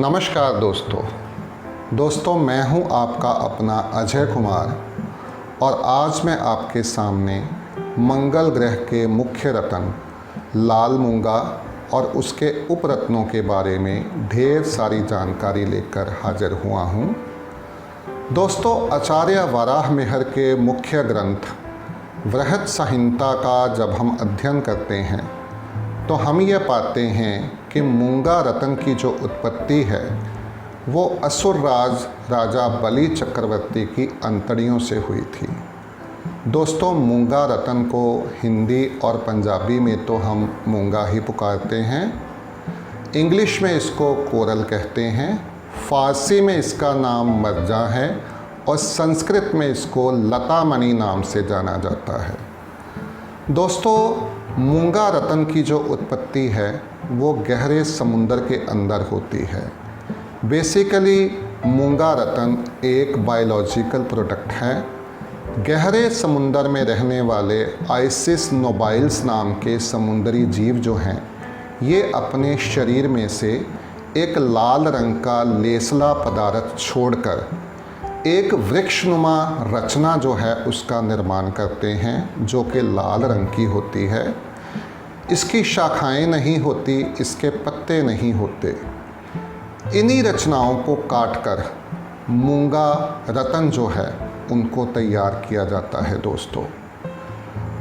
नमस्कार दोस्तों मैं हूं आपका अपना अजय कुमार और आज मैं आपके सामने मंगल ग्रह के मुख्य रत्न लाल मूंगा और उसके उपरत्नों के बारे में ढेर सारी जानकारी लेकर हाजिर हुआ हूं। दोस्तों, आचार्य वराहमिहिर के मुख्य ग्रंथ बृहत संहिता का जब हम अध्ययन करते हैं तो हम ये पाते हैं कि मूंगा रत्न की जो उत्पत्ति है वो असुर राजा बलि चक्रवर्ती की अंतड़ियों से हुई थी। दोस्तों, मूंगा रत्न को हिंदी और पंजाबी में तो हम मूंगा ही पुकारते हैं, इंग्लिश में इसको कोरल कहते हैं, फारसी में इसका नाम मरजा है और संस्कृत में इसको लता मणि नाम से जाना जाता है। दोस्तों, मूंगा रत्न की जो उत्पत्ति है वो गहरे समुंदर के अंदर होती है। बेसिकली मूंगा रत्न एक बायोलॉजिकल प्रोडक्ट है। गहरे समुंदर में रहने वाले आइसिस नोबाइल्स नाम के समुंदरी जीव जो हैं, ये अपने शरीर में से एक लाल रंग का लेसला पदार्थ छोड़कर एक वृक्षनुमा रचना जो है उसका निर्माण करते हैं, जो कि लाल रंग की होती है। इसकी शाखाएं नहीं होती, इसके पत्ते नहीं होते। इन्हीं रचनाओं को काटकर मूंगा रत्न जो है उनको तैयार किया जाता है।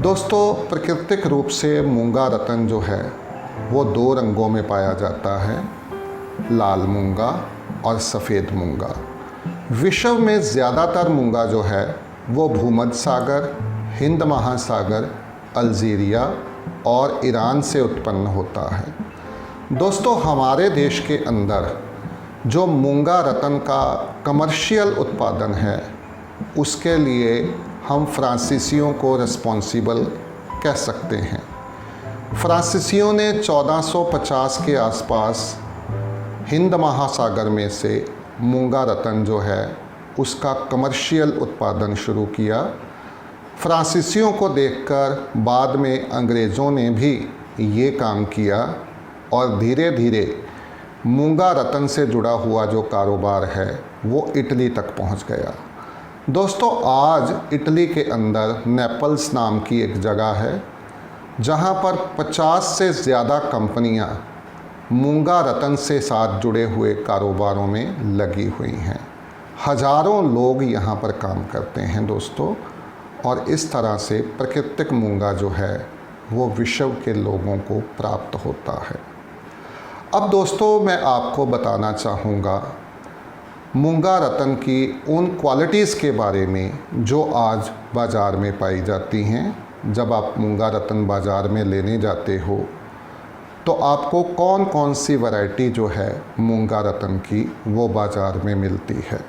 दोस्तों प्राकृतिक रूप से मूंगा रत्न जो है वो दो रंगों में पाया जाता है, लाल मूंगा और सफ़ेद मूंगा। विश्व में ज़्यादातर मूंगा जो है वो भूमध्य सागर, हिंद महासागर, अल्जीरिया और ईरान से उत्पन्न होता है। दोस्तों, हमारे देश के अंदर जो मूंगा रत्न का कमर्शियल उत्पादन है उसके लिए हम फ्रांसीसियों को रिस्पॉन्सिबल कह सकते हैं। फ्रांसीसियों ने 1450 के आसपास हिंद महासागर में से मूंगा रत्न जो है उसका कमर्शियल उत्पादन शुरू किया। फ्रांसीसियों को देखकर बाद में अंग्रेज़ों ने भी ये काम किया और धीरे धीरे मूंगा रत्न से जुड़ा हुआ जो कारोबार है वो इटली तक पहुंच गया। दोस्तों, आज इटली के अंदर नेपल्स नाम की एक जगह है जहां पर 50 से ज़्यादा कंपनियां मूंगा रत्न से साथ जुड़े हुए कारोबारों में लगी हुई हैं। हज़ारों लोग यहाँ पर काम करते हैं दोस्तों, और इस तरह से प्राकृतिक मूंगा जो है वो विश्व के लोगों को प्राप्त होता है। अब दोस्तों, मैं आपको बताना चाहूँगा मूंगा रत्न की उन क्वालिटीज़ के बारे में जो आज बाज़ार में पाई जाती हैं। जब आप मूंगा रत्न बाज़ार में लेने जाते हो तो आपको कौन कौन सी वैरायटी जो है मूंगा रत्न की वो बाज़ार में मिलती है।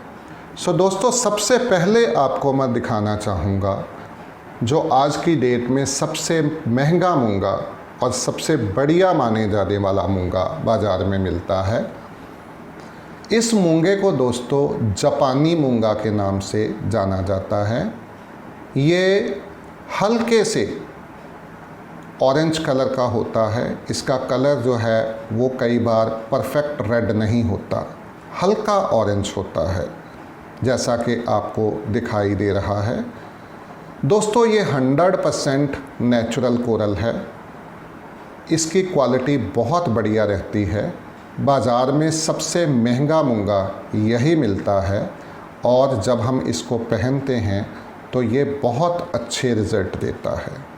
दोस्तों, सबसे पहले आपको मैं दिखाना चाहूँगा जो आज की डेट में सबसे महंगा मूंगा और सबसे बढ़िया माने जाने वाला मूंगा बाज़ार में मिलता है। इस मूंगे को दोस्तों जापानी मूंगा के नाम से जाना जाता है। ये हल्के से ऑरेंज कलर का होता है। इसका कलर जो है वो कई बार परफेक्ट रेड नहीं होता, हल्का ऑरेंज होता है, जैसा कि आपको दिखाई दे रहा है। दोस्तों, ये 100% नेचुरल कोरल है। इसकी क्वालिटी बहुत बढ़िया रहती है। बाज़ार में सबसे महंगा मूंगा यही मिलता है और जब हम इसको पहनते हैं तो ये बहुत अच्छे रिज़ल्ट देता है।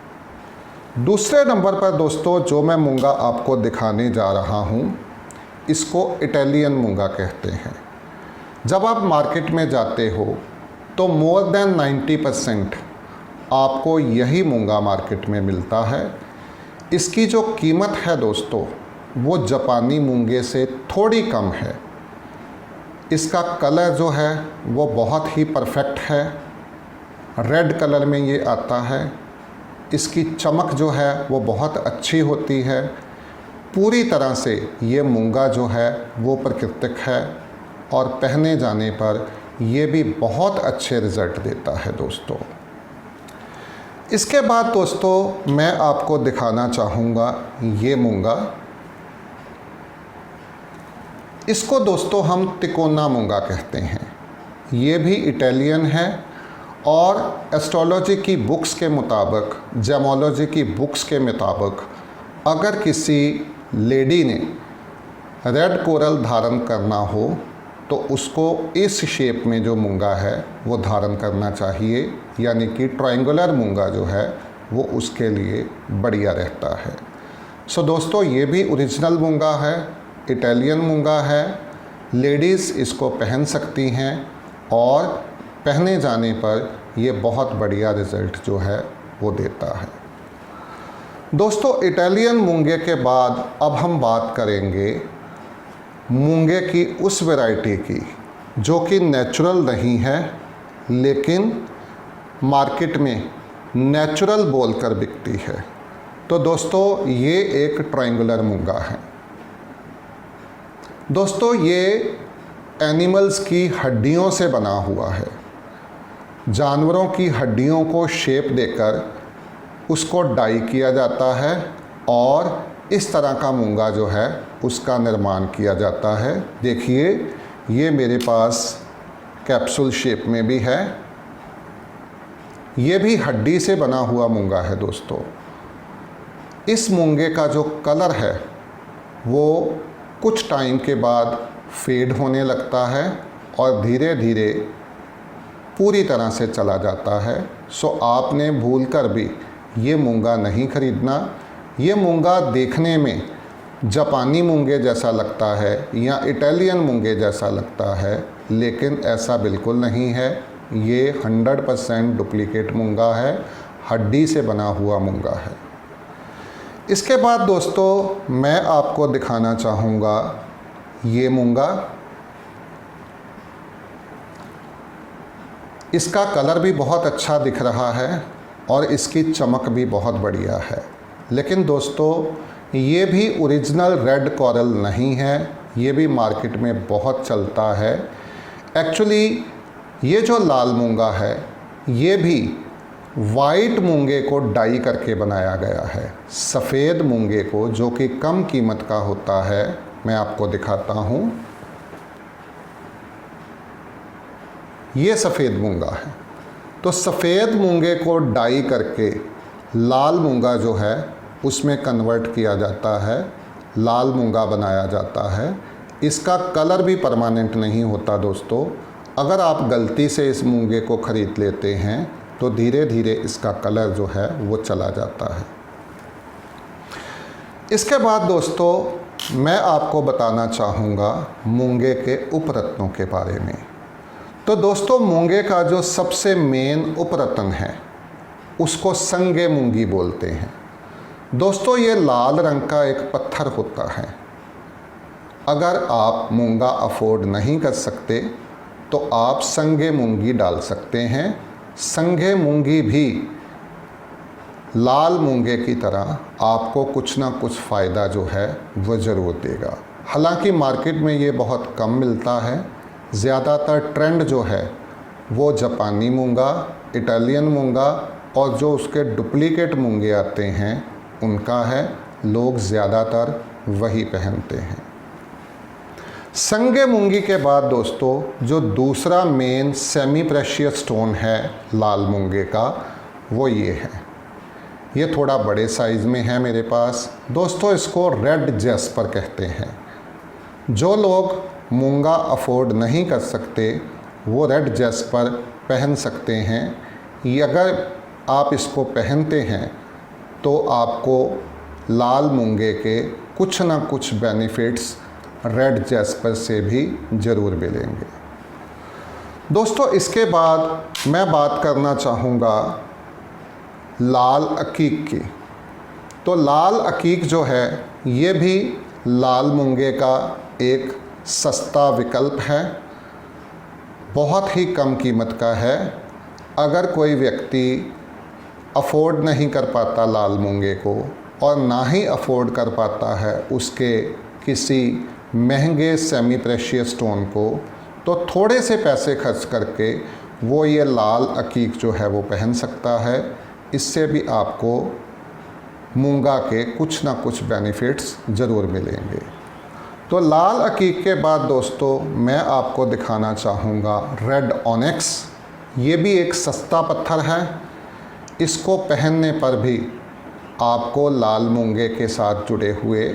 दूसरे नंबर पर दोस्तों जो मैं मूंगा आपको दिखाने जा रहा हूँ इसको इटालियन मूंगा कहते हैं। जब आप मार्केट में जाते हो तो मोर देन 90% आपको यही मूंगा मार्केट में मिलता है। इसकी जो कीमत है दोस्तों वो जापानी मूंगे से थोड़ी कम है। इसका कलर जो है वो बहुत ही परफेक्ट है, रेड कलर में ये आता है। इसकी चमक जो है वो बहुत अच्छी होती है। पूरी तरह से ये मूंगा जो है वो प्राकृतिक है और पहने जाने पर ये भी बहुत अच्छे रिज़ल्ट देता है दोस्तों। इसके बाद दोस्तों मैं आपको दिखाना चाहूँगा ये मूंगा। इसको दोस्तों हम तिकोना मूंगा कहते हैं। ये भी इटालियन है और एस्ट्रोलॉजी की बुक्स के मुताबिक, जेमोलॉजी की बुक्स के मुताबिक, अगर किसी लेडी ने रेड कोरल धारण करना हो तो उसको इस शेप में जो मूंगा है वो धारण करना चाहिए, यानी कि ट्रायंगुलर मूंगा जो है वो उसके लिए बढ़िया रहता है। सो दोस्तों, ये भी ओरिजिनल मूंगा है, इटालियन मूंगा है। लेडीज़ इसको पहन सकती हैं और पहने जाने पर ये बहुत बढ़िया रिज़ल्ट जो है वो देता है। दोस्तों, इटालियन मूंगे के बाद अब हम बात करेंगे मूंगे की उस वैरायटी की जो कि नेचुरल नहीं है लेकिन मार्केट में नेचुरल बोलकर बिकती है। तो दोस्तों, ये एक ट्रायंगुलर मूंगा है। दोस्तों, ये एनिमल्स की हड्डियों से बना हुआ है। जानवरों की हड्डियों को शेप देकर उसको डाई किया जाता है और इस तरह का मूंगा जो है उसका निर्माण किया जाता है। देखिए, ये मेरे पास कैप्सूल शेप में भी है। ये भी हड्डी से बना हुआ मूंगा है। दोस्तों, इस मूंगे का जो कलर है वो कुछ टाइम के बाद फेड होने लगता है और धीरे धीरे पूरी तरह से चला जाता है। सो आपने भूलकर भी ये मूंगा नहीं खरीदना। ये मूंगा देखने में जापानी मूंगे जैसा लगता है या इटालियन मूंगे जैसा लगता है, लेकिन ऐसा बिल्कुल नहीं है। ये 100% डुप्लीकेट मूंगा है, हड्डी से बना हुआ मूंगा है। इसके बाद दोस्तों, मैं आपको दिखाना चाहूँगा ये मूंगा। इसका कलर भी बहुत अच्छा दिख रहा है और इसकी चमक भी बहुत बढ़िया है। लेकिन दोस्तों, ये भी ओरिजिनल रेड कोरल नहीं है। ये भी मार्केट में बहुत चलता है। एक्चुअली ये जो लाल मूंगा है ये भी वाइट मूंगे को डाई करके बनाया गया है। सफ़ेद मूंगे को, जो कि कम कीमत का होता है, मैं आपको दिखाता हूँ। ये सफ़ेद मूंगा है। तो सफ़ेद मूंगे को डाई करके लाल मूंगा जो है उसमें कन्वर्ट किया जाता है, लाल मूंगा बनाया जाता है। इसका कलर भी परमानेंट नहीं होता दोस्तों। अगर आप गलती से इस मूंगे को ख़रीद लेते हैं तो धीरे धीरे इसका कलर जो है वो चला जाता है। इसके बाद दोस्तों, मैं आपको बताना चाहूँगा मूंगे के उपरत्नों के बारे में। तो दोस्तों, मूंगे का जो सबसे मेन उपरत्न है उसको संगे मूंगी बोलते हैं। दोस्तों, ये लाल रंग का एक पत्थर होता है। अगर आप मूंगा अफोर्ड नहीं कर सकते तो आप संगे मूंगी डाल सकते हैं। संगे मूंगी भी लाल मूंगे की तरह आपको कुछ ना कुछ फ़ायदा जो है वो ज़रूर देगा। हालांकि मार्केट में ये बहुत कम मिलता है। ज़्यादातर ट्रेंड जो है वो जापानी मूंगा, इटालियन मूंगा और जो उसके डुप्लीकेट मूंगे आते हैं उनका है। लोग ज़्यादातर वही पहनते हैं। संगे मूंगी के बाद दोस्तों, जो दूसरा मेन सेमी प्रेशियस स्टोन है लाल मूंगे का, वो ये है। ये थोड़ा बड़े साइज़ में है मेरे पास। दोस्तों, इसको रेड जैस्पर कहते हैं। जो लोग मूंगा अफोर्ड नहीं कर सकते वो रेड जैस्पर पहन सकते हैं। ये अगर आप इसको पहनते हैं तो आपको लाल मूंगे के कुछ ना कुछ बेनिफिट्स रेड जैस्पर से भी ज़रूर मिलेंगे। दोस्तों, इसके बाद मैं बात करना चाहूँगा लाल अकीक की। तो लाल अकीक जो है ये भी लाल मूंगे का एक सस्ता विकल्प है, बहुत ही कम कीमत का है। अगर कोई व्यक्ति अफोर्ड नहीं कर पाता लाल मूंगे को और ना ही अफोर्ड कर पाता है उसके किसी महंगे सेमी प्रेशियस स्टोन को, तो थोड़े से पैसे खर्च करके वो ये लाल अकीक जो है वो पहन सकता है। इससे भी आपको मूंगा के कुछ ना कुछ बेनिफिट्स ज़रूर मिलेंगे। तो लाल अकीक के बाद दोस्तों मैं आपको दिखाना चाहूँगा रेड ऑनिक्स। ये भी एक सस्ता पत्थर है। इसको पहनने पर भी आपको लाल मूंगे के साथ जुड़े हुए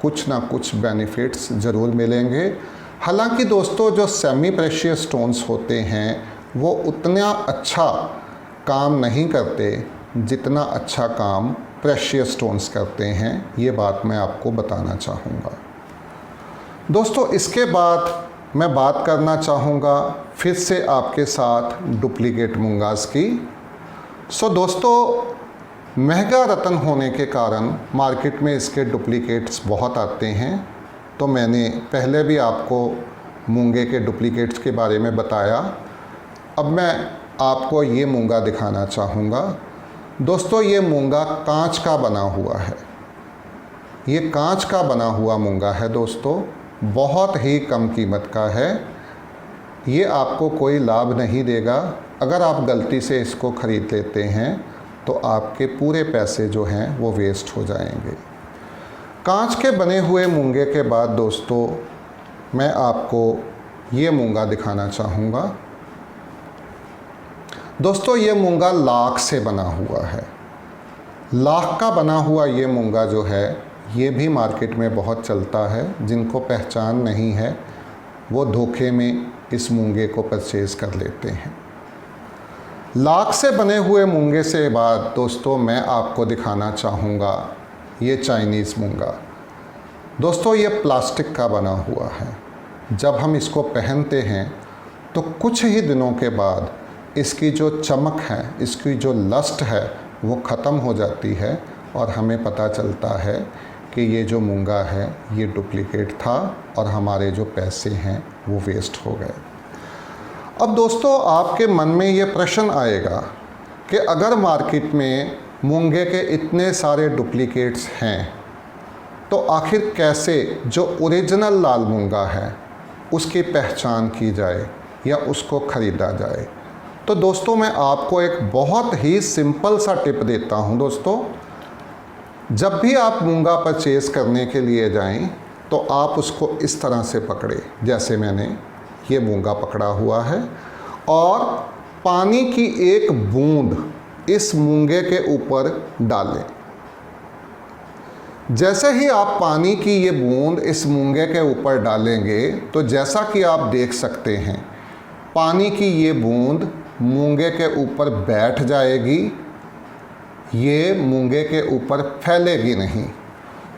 कुछ ना कुछ बेनिफिट्स ज़रूर मिलेंगे। हालांकि दोस्तों जो सेमी प्रेशियस स्टोन्स होते हैं वो उतना अच्छा काम नहीं करते जितना अच्छा काम प्रेशियस स्टोन्स करते हैं। ये बात मैं आपको बताना चाहूँगा। दोस्तों इसके बाद मैं बात करना चाहूँगा फिर से आपके साथ डुप्लीकेट मूंगास की। दोस्तों महंगा रत्न होने के कारण मार्केट में इसके डुप्लीकेट्स बहुत आते हैं। तो मैंने पहले भी आपको मूंगे के डुप्लीकेट्स के बारे में बताया। अब मैं आपको ये मूंगा दिखाना चाहूँगा। दोस्तों ये मूंगा कांच का बना हुआ है। ये कांच का बना हुआ मूंगा है दोस्तों, बहुत ही कम कीमत का है। ये आपको कोई लाभ नहीं देगा। अगर आप गलती से इसको ख़रीद लेते हैं तो आपके पूरे पैसे जो हैं वो वेस्ट हो जाएंगे। कांच के बने हुए मूंगे के बाद दोस्तों मैं आपको ये मूंगा दिखाना चाहूँगा। दोस्तों ये मूंगा लाख से बना हुआ है। लाख का बना हुआ ये मूंगा जो है ये भी मार्केट में बहुत चलता है। जिनको पहचान नहीं है वो धोखे में इस मूंगे को परचेज़ कर लेते हैं। लाख से बने हुए मूंगे से बाद दोस्तों मैं आपको दिखाना चाहूँगा ये चाइनीज़ मूंगा। दोस्तों ये प्लास्टिक का बना हुआ है। जब हम इसको पहनते हैं तो कुछ ही दिनों के बाद इसकी जो चमक है, इसकी जो लस्ट है वो ख़त्म हो जाती है और हमें पता चलता है कि ये जो मूंगा है ये डुप्लीकेट था और हमारे जो पैसे हैं वो वेस्ट हो गए। अब दोस्तों आपके मन में ये प्रश्न आएगा कि अगर मार्केट में मूंगे के इतने सारे डुप्लीकेट्स हैं तो आखिर कैसे जो ओरिजिनल लाल मूंगा है उसकी पहचान की जाए या उसको ख़रीदा जाए। तो दोस्तों मैं आपको एक बहुत ही सिंपल सा टिप देता हूँ। दोस्तों जब भी आप मूंगा परचेज़ करने के लिए जाएं तो आप उसको इस तरह से पकड़े जैसे मैंने ये मूंगा पकड़ा हुआ है और पानी की एक बूंद इस मूंगे के ऊपर डालें। जैसे ही आप पानी की ये बूंद इस मूंगे के ऊपर डालेंगे तो जैसा कि आप देख सकते हैं पानी की ये बूंद मूंगे के ऊपर बैठ जाएगी, ये मूंगे के ऊपर फैलेगी नहीं।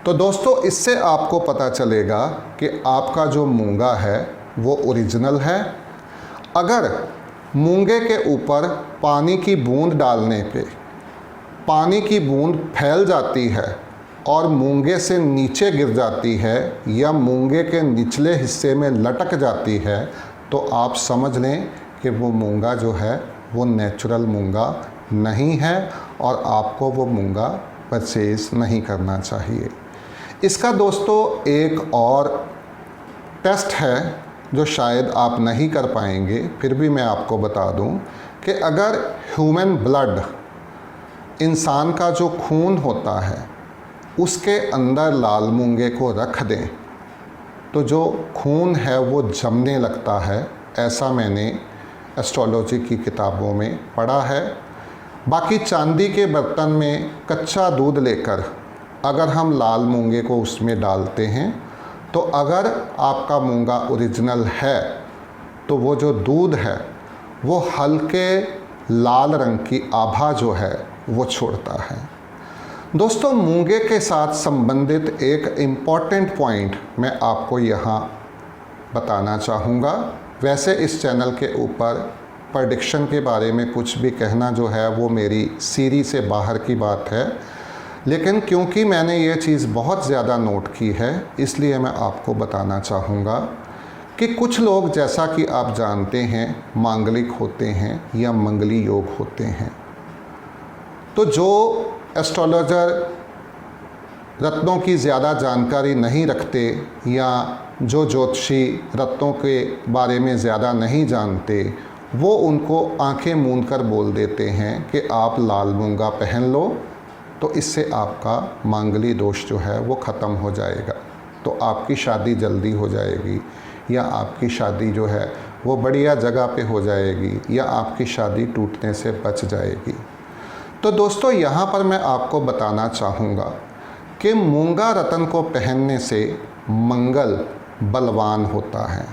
तो दोस्तों इससे आपको पता चलेगा कि आपका जो मूंगा है वो ओरिजिनल है। अगर मूंगे के ऊपर पानी की बूंद डालने पे पानी की बूंद फैल जाती है और मूंगे से नीचे गिर जाती है या मूंगे के निचले हिस्से में लटक जाती है तो आप समझ लें कि वो मूंगा जो है वो नेचुरल मूंगा नहीं है और आपको वो मूंगा परचेज़ नहीं करना चाहिए। इसका दोस्तों एक और टेस्ट है जो शायद आप नहीं कर पाएंगे, फिर भी मैं आपको बता दूं कि अगर ह्यूमन ब्लड, इंसान का जो खून होता है, उसके अंदर लाल मूंगे को रख दें तो जो खून है वो जमने लगता है। ऐसा मैंने एस्ट्रोलॉजी की किताबों में पढ़ा है। बाकी चांदी के बर्तन में कच्चा दूध लेकर अगर हम लाल मूंगे को उसमें डालते हैं तो अगर आपका मूंगा ओरिजिनल है तो वो जो दूध है वो हल्के लाल रंग की आभा जो है वो छोड़ता है। दोस्तों मूंगे के साथ संबंधित एक इम्पॉर्टेंट पॉइंट मैं आपको यहाँ बताना चाहूँगा। वैसे इस चैनल के ऊपर प्रेडिक्शन के बारे में कुछ भी कहना जो है वो मेरी सीरीज़ से बाहर की बात है, लेकिन क्योंकि मैंने ये चीज़ बहुत ज़्यादा नोट की है इसलिए मैं आपको बताना चाहूँगा कि कुछ लोग, जैसा कि आप जानते हैं, मांगलिक होते हैं या मंगली योग होते हैं। तो जो एस्ट्रोलॉजर रत्नों की ज़्यादा जानकारी नहीं रखते या जो ज्योतिषी रत्नों के बारे में ज़्यादा नहीं जानते, वो उनको आंखें मूंद कर बोल देते हैं कि आप लाल मूंगा पहन लो तो इससे आपका मांगली दोष जो है वो ख़त्म हो जाएगा। तो आपकी शादी जल्दी हो जाएगी, या आपकी शादी जो है वो बढ़िया जगह पे हो जाएगी, या आपकी शादी टूटने से बच जाएगी। तो दोस्तों यहाँ पर मैं आपको बताना चाहूँगा कि मूंगा रत्न को पहनने से मंगल बलवान होता है।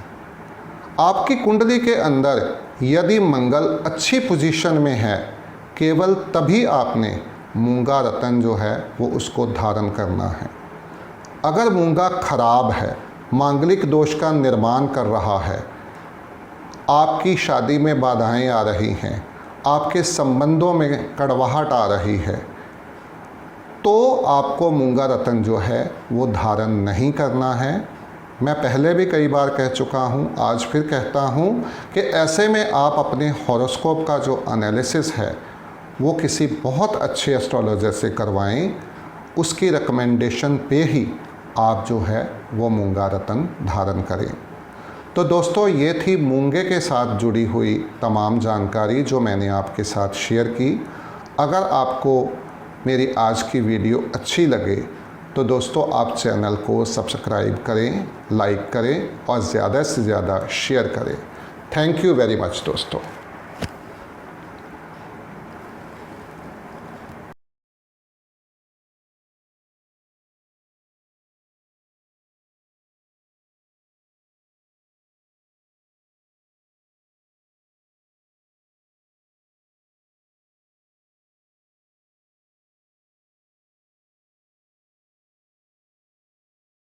आपकी कुंडली के अंदर यदि मंगल अच्छी पोजीशन में है, केवल तभी आपने मूंगा रत्न जो है वो उसको धारण करना है। अगर मूंगा खराब है, मांगलिक दोष का निर्माण कर रहा है, आपकी शादी में बाधाएं आ रही हैं, आपके संबंधों में कड़वाहट आ रही है, तो आपको मूंगा रत्न जो है वो धारण नहीं करना है। मैं पहले भी कई बार कह चुका हूँ, आज फिर कहता हूँ कि ऐसे में आप अपने हॉरोस्कोप का जो एनालिसिस है वो किसी बहुत अच्छे एस्ट्रोलॉजर से करवाएं। उसकी रिकमेंडेशन पे ही आप जो है वो मूंगा रत्न धारण करें। तो दोस्तों ये थी मूंगे के साथ जुड़ी हुई तमाम जानकारी जो मैंने आपके साथ शेयर की। अगर आपको मेरी आज की वीडियो अच्छी लगे तो दोस्तों आप चैनल को सब्सक्राइब करें, लाइक करें और ज़्यादा से ज़्यादा शेयर करें। थैंक यू वेरी मच दोस्तों।